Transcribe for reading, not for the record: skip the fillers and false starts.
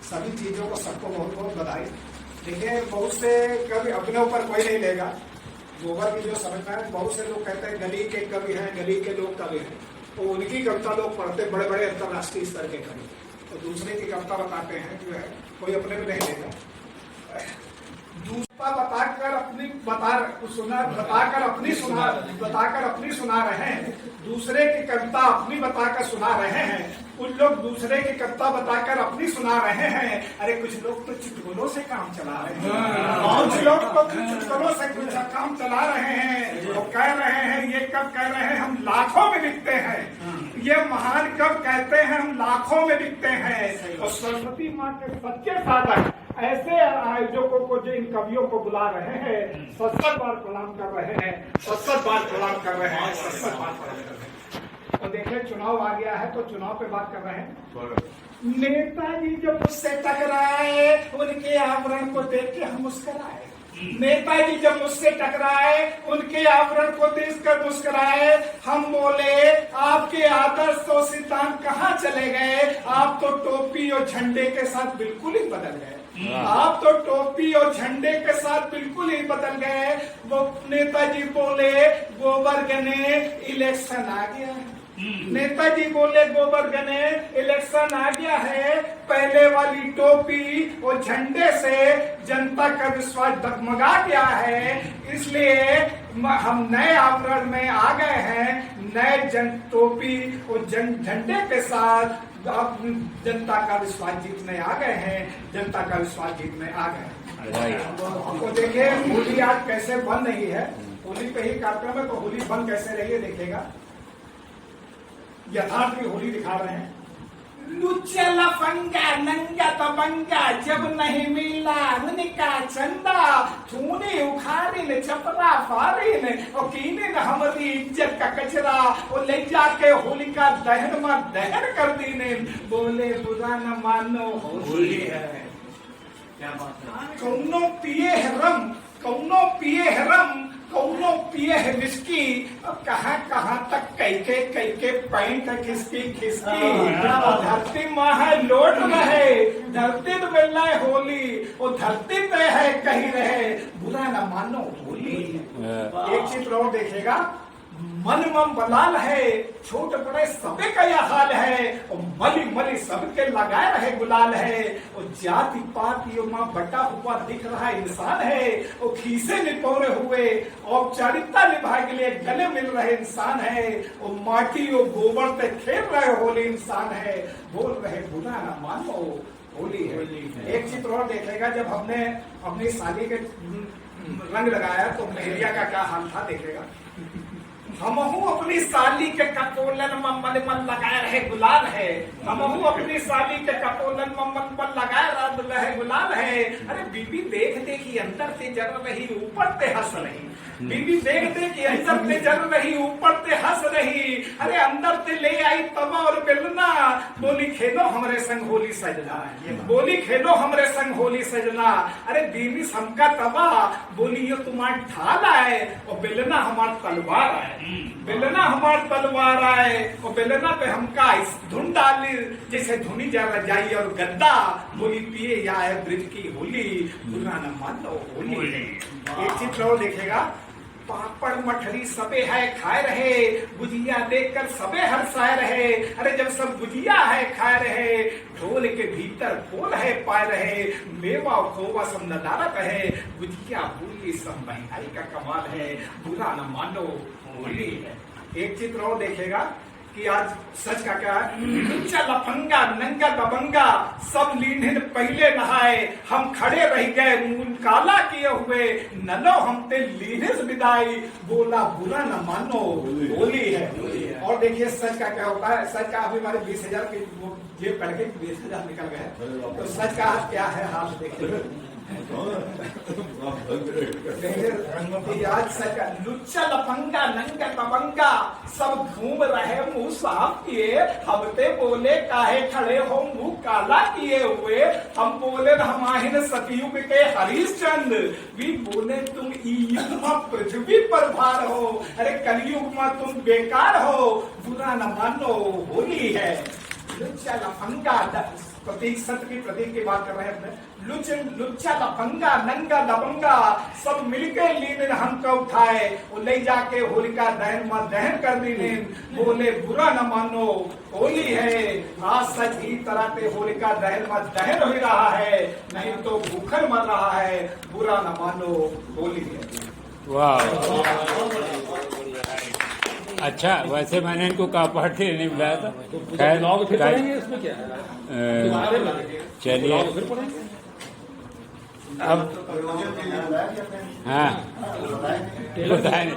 सभी चीजों को सबको बहुत बहुत बधाई। देखिए, बहुत से कवि अपने ऊपर कोई नहीं लेगा, गोबर की जो समझना है। बहुत से लोग कहते हैं गली के कवि हैं, गली के लोग कवि हैं, तो उनकी कविता लोग पढ़ते, बड़े बड़े अंतर्राष्ट्रीय स्तर के कवि, तो दूसरे की कविता बताते हैं जो है कोई अपने में नहीं लेगा। दूसरा बताकर अपनी सुना रहे हैं, दूसरे की कविता अपनी बताकर सुना रहे हैं। कुछ लोग दूसरे की कविता बताकर अपनी सुना रहे हैं। अरे कुछ लोग तो चुटकुलों से काम चला रहे हैं, कुछ लोग तो चुटकुलों से कुछ काम चला रहे हैं और कह रहे हैं, ये कब कह रहे हैं हम लाखों में बिकते हैं। ये महान कब कहते हैं हम लाखों में बिकते हैं। और सरस्वती माँ के सच्चे साधक ऐसे आयोजकों को जो इन कवियों को बुला रहे हैं, 70 बार प्रणाम कर रहे हैं, 70 बार प्रणाम कर रहे हैं, 70 बार प्रणाम कर रहे हैं। तो देखिए, चुनाव आ गया है तो चुनाव पे बात कर रहे हैं। नेताजी जब मुझसे टकराए, उनके आवरण को देख के हम मुस्कुराए। नेताजी जब मुझसे टकराए, उनके आवरण को देखकर मुस्कुराए। हम बोले, आपके आदर्श और सिद्धांत कहाँ चले गए? आप तो टोपी और झंडे के साथ बिल्कुल ही बदल गए। आप तो टोपी और झंडे के साथ बिल्कुल ही बदल गए। वो नेताजी बोले, गोबर गने इलेक्शन आ गया है। नेताजी बोले, गोबर गने इलेक्शन आ गया है। पहले वाली टोपी और झंडे से जनता का विश्वास डगमगा गया है, इसलिए हम नए आवरण में आ गए हैं। नए टोपी और झंडे के साथ जनता का विश्वास जीतने आ गए हैं, जनता का विश्वास जीतने आ गए हैं। तो देखिए, होली आज कैसे बन रही है। होली पे ही कार्यक्रम है, तो होली बन कैसे रही है देखेगा। यथार्थ की होली दिखा रहे हैं। लुच्चा लफंगा नंगा तबंगा, जब नहीं मिला उनका चंदा, थूनी उखाड़िन चपरा फाड़िन और कीनिन हमारी इज्जत का कचरा, और ले जाके होलिका दहन में दहन कर दीने। बोले, बुरा न मानो होली है। क्या बात है। कौनो पिए है रम, कौनो पिए है रम, कौनो पिए है विस्की। अब कहाँ तक कैके पैंट खिसकी खिसकी। धरती माँ है लोट रहे, धरती तो मिल रहा है होली, वो धरती पे है कहीं रहे, बुरा न मानो होली। एक चित्र और देखेगा, मन मम बलाल है, छोट बड़े सबे का यह हाल है, और मली मली सबके लगाए रहे गुलाल है। और जाति पात यो माँ बटा हुआ दिख रहा इंसान है, और खीसे निपोरे हुए औपचारिकता निभाए के लिए गले मिल रहे इंसान है, और माटी और गोबर पे खेल रहे होली इंसान है। बोल रहे, बुरा न मानो होली है। एक चित्र और देखेगा, जब हमने अपनी साली के रंग लगाया तो मेहरिया का क्या हाल था देखेगा। हमहू अपनी साली के कपोलन में मन मन लगाए रहे गुलाल है। हमहू अपनी साली के कपोलन में मन मन लगाए रहे गुलाल है। अरे बीबी देख दे कि अंदर से जर रही, ऊपर से हंस रही। बीबी देख दे कि अंदर से जर रही, ऊपर से हंस रही। अरे अंदर से ले आई तवा और बेलना, बोली खेलो हमरे संग होली सजना, बोली खेलो हमरे संग होली सजना। अरे बीबी समका तवा, बोली ये तुम्हारा ढाल है, और बेलना हमार तलवार है। बेलना हमार तलवार आए, और बेलना पे हमका धुन डाली, जैसे धुनी जा रजाई और गद्दा। बोली पिए या है ब्रिज की होली, बुरा न मानो होली। एक चित्र और देखेगा, पापड़ मठरी सबे है खाए रहे, गुजिया देखकर सबे हर्षाए रहे। अरे जब सब गुजिया है खाए रहे, ढोल के भीतर खोल है पाए रहे, मेवा और खोवा सब नदारत है, गुजिया बुली सब महंगाई का कमाल है, बुरा न मानो होली है। एक चित्र और देखेगा कि आज सच का क्या है। ऊंचा लफंगा नंगा दबंगा, सब लीन पहले नहाए, हम खड़े रह गए मुंह काला किए हुए, नलो हम ते लीन विदाई। बोला, बुरा न मानो होली है। और देखिए सच का क्या होता है। सच का अभी हमारे 20,000 की जेब करके 20,000 निकल गए, तो सच का क्या है हाल देखिए। लुच्चा लफंगा नंगा तबंगा, सब घूम रहे मुंह साफ किए, हम ते बोले काहे खड़े हो मुंह काला किए हुए। हम बोले हमाहिन सतयुग के हरिश्चंद्र, भी बोले तुम युग में पृथ्वी पर भार हो, अरे कलयुग में तुम बेकार हो, बुरा न मानो होली है। लुच्चा लफंगा प्रतीक, सत्य की प्रतीक की बात कर रहे हैं अपने। लुच्चा लफंगा नंगा दबंगा सब मिलके लीन हमको उठाए, वो ले जाके होलिका दहन में दहन कर दी लीन। बोले बुरा न मानो होली है, आज सच ही तरह पे होलिका दहन में दहन हो रहा है, नहीं तो भूखल मर रहा है, बुरा न मानो होली है। वाह, अच्छा। वैसे मैंने इनको कहा पार्टी नहीं बुलाया था। खैर इसमें क्या है? चलिए अब हाँ बताएं।